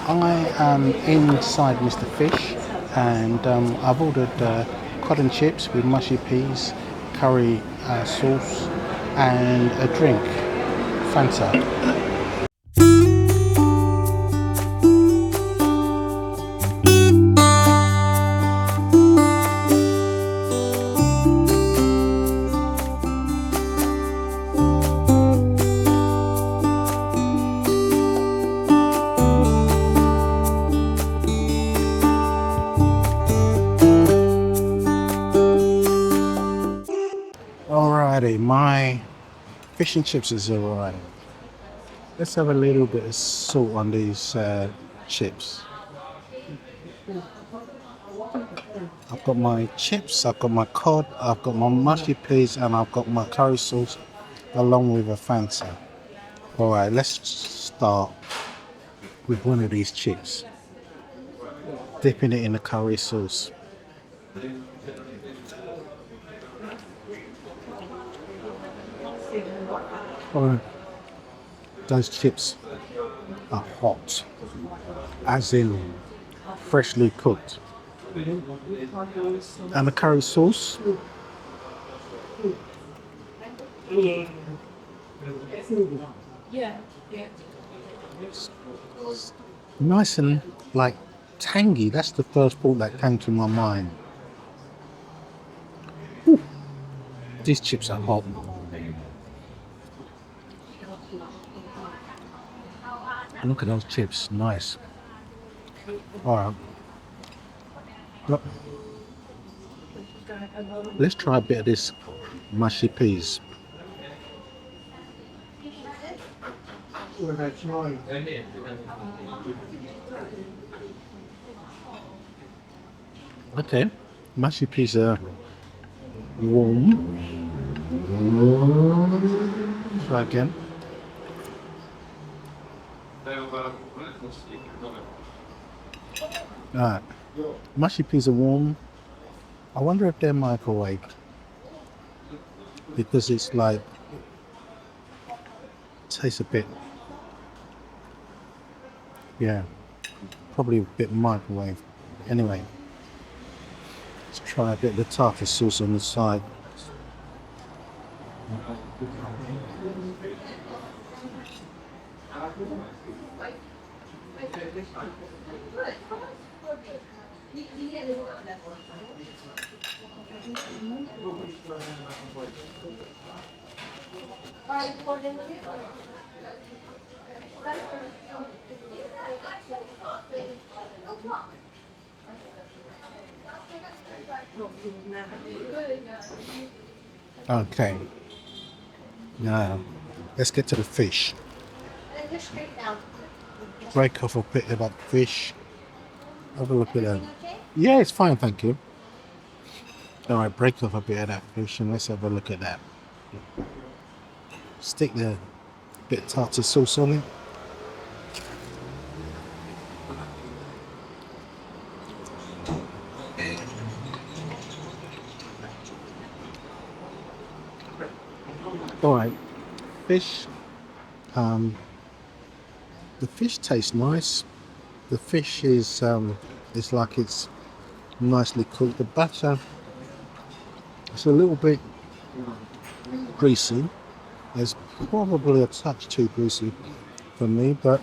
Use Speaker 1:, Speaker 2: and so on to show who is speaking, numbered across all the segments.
Speaker 1: I am inside Mr. Fish and I've ordered cotton chips with mushy peas, curry sauce and a drink, Fanta. Alrighty, my fish and chips is alright. Let's have a little bit of salt on these chips. I've got my chips, I've got my cod, I've got my mushy peas and I've got my curry sauce along with a Fanta. Alright, let's start with one of these chips. Dipping it in the curry sauce. Oh, those chips are hot, as in freshly cooked. And the curry sauce. Nice and like tangy. That's the first thought that came to my mind. Ooh, these chips are hot. And look at those chips, nice. Alright. Look. Let's try a bit of this mushy peas. Okay, mushy peas are warm. Try again. Alright, mushy peas are warm. I wonder if they're microwaved because it's like tastes a bit, yeah, probably a bit microwave. Anyway, let's try a bit of the tartar sauce on the side. Okay, now let's get to the fish. Break off a bit of that fish. Have a look at that. Yeah, it's fine, thank you. Alright, break off a bit of that fish and let's have a look at that. Stick the bit of tartar sauce on it. Alright, fish. The fish tastes nice. The fish is it's like it's nicely cooked. The batter, it's a little bit greasy. It's probably a touch too greasy for me, but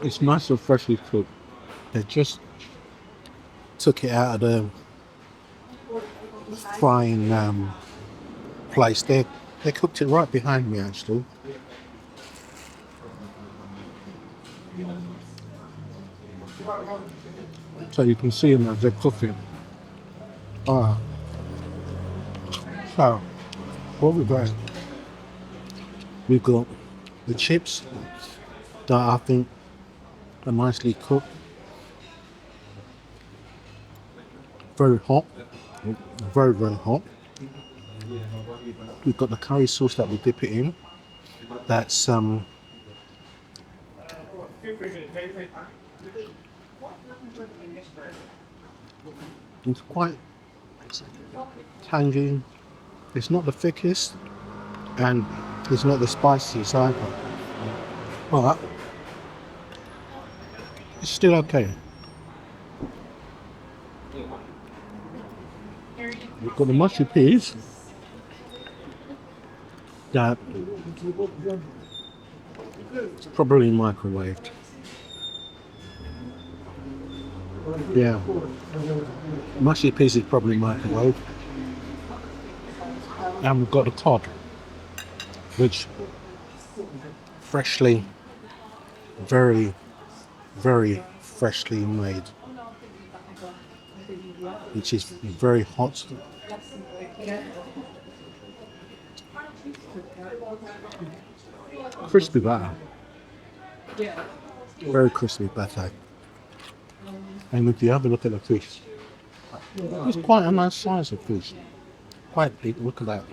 Speaker 1: it's nice and freshly cooked. They just took it out of the frying place. They cooked it right behind me actually. So you can see them as they're cooking. So what we've got, we've got the chips that I think are nicely cooked. Very hot, very, very hot. We've got the curry sauce that we dip it in. That's it's quite tangy. It's not the thickest, and it's not the spiciest either. But it's still okay. We've got the mushy peas that it's probably microwaved. Yeah, mushy peas is probably microwaved. And we've got the cod, which freshly, very, very freshly made, which is very hot. Crispy batter, very crispy batter. And if you have a look at the fish, it's quite a nice size of fish. Quite big, look at that.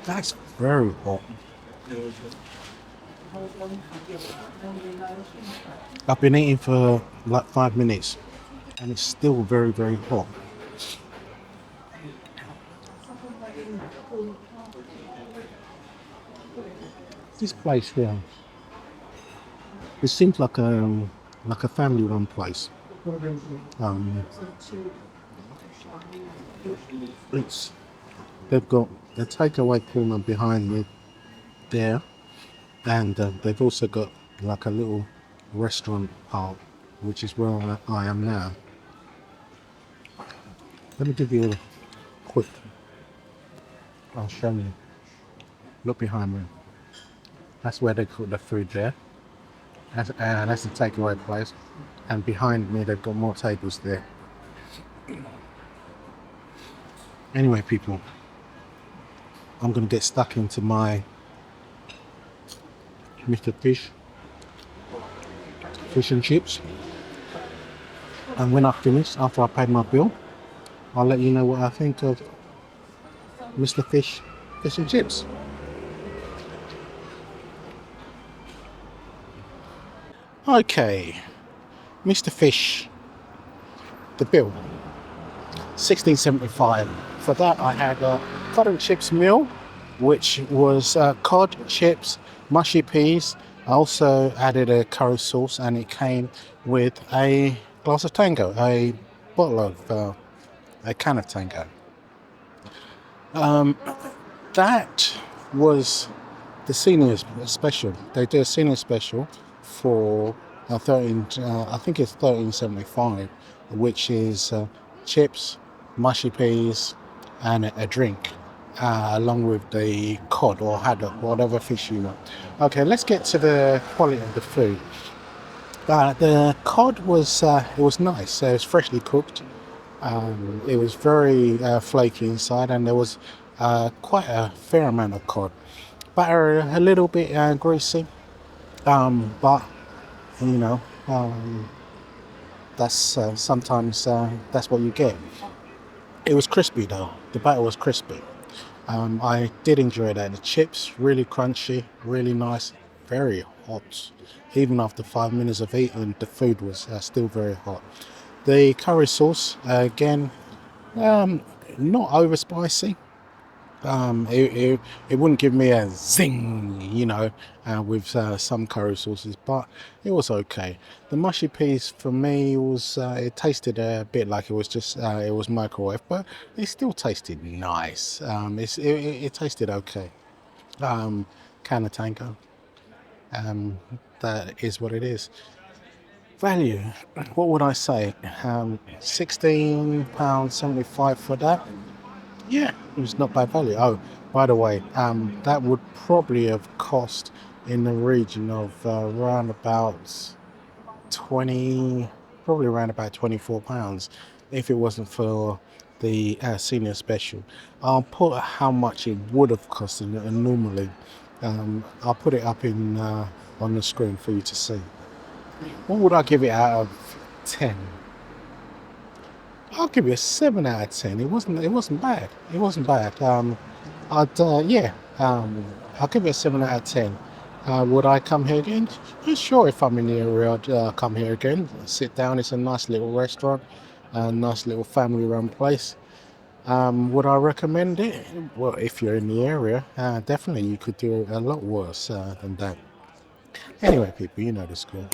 Speaker 1: That's very hot. I've been eating for like 5 minutes and it's still very, very hot. This place here, it seems like a family-run place. They've got the takeaway corner behind me there, and they've also got like a little restaurant part, which is where I am now. Let me give you a quick. I'll show you. Look behind me. That's where they cook the food there. That's the takeaway place. And behind me, they've got more tables there. Anyway, people, I'm going to get stuck into my Mr. Fish and chips. And when I finish, after I paid my bill, I'll let you know what I think of Mr. Fish and chips. Okay, Mr. Fish, the bill, $16.75. For that I had a cod and chips meal, which was cod, chips, mushy peas. I also added a curry sauce, and it came with a glass of Tango, a bottle of, a can of Tango. That was the senior special. They do a senior special for I think it's $13.75, which is chips, mushy peas, and a drink, along with the cod or haddock, whatever fish you want. Okay, let's get to the quality of the food. The cod was it was nice. It was freshly cooked. It was very flaky inside, and there was quite a fair amount of cod. Batter a little bit greasy, but you know, that's sometimes that's what you get. It was crispy though. The batter was crispy. I did enjoy that. The chips really crunchy, really nice, very hot. Even after 5 minutes of eating, the food was still very hot. The curry sauce again, not over spicy. It wouldn't give me a zing, with some curry sauces, but it was okay. The mushy peas for me was it tasted a bit like it was just it was microwave, but it still tasted nice. It tasted okay. Can of Tango. That is what it is. Value, what would I say? £16.75 for that. Yeah, it was not bad value. Oh, by the way, that would probably have cost in the region of around about 20, probably around about £24 if it wasn't for the senior special. I'll put how much it would have cost normally. I'll put it up in on the screen for you to see. What would I give it out of 10? I'll give it a 7 out of 10. It wasn't bad. It wasn't bad. I'll give it a 7 out of 10. Would I come here again? Sure, if I'm in the area, I'd come here again. Sit down. It's a nice little restaurant, a nice little family-run place. Would I recommend it? Well, if you're in the area, definitely you could do a lot worse than that. Anyway, people, you know the score.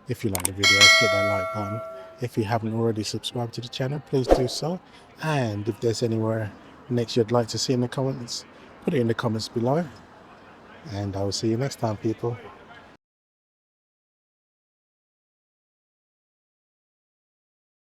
Speaker 1: If you like the video, hit that like button. If you haven't already subscribed to the channel, please do so. And if there's anywhere next you'd like to see in the comments, put it in the comments below. And I will see you next time, people.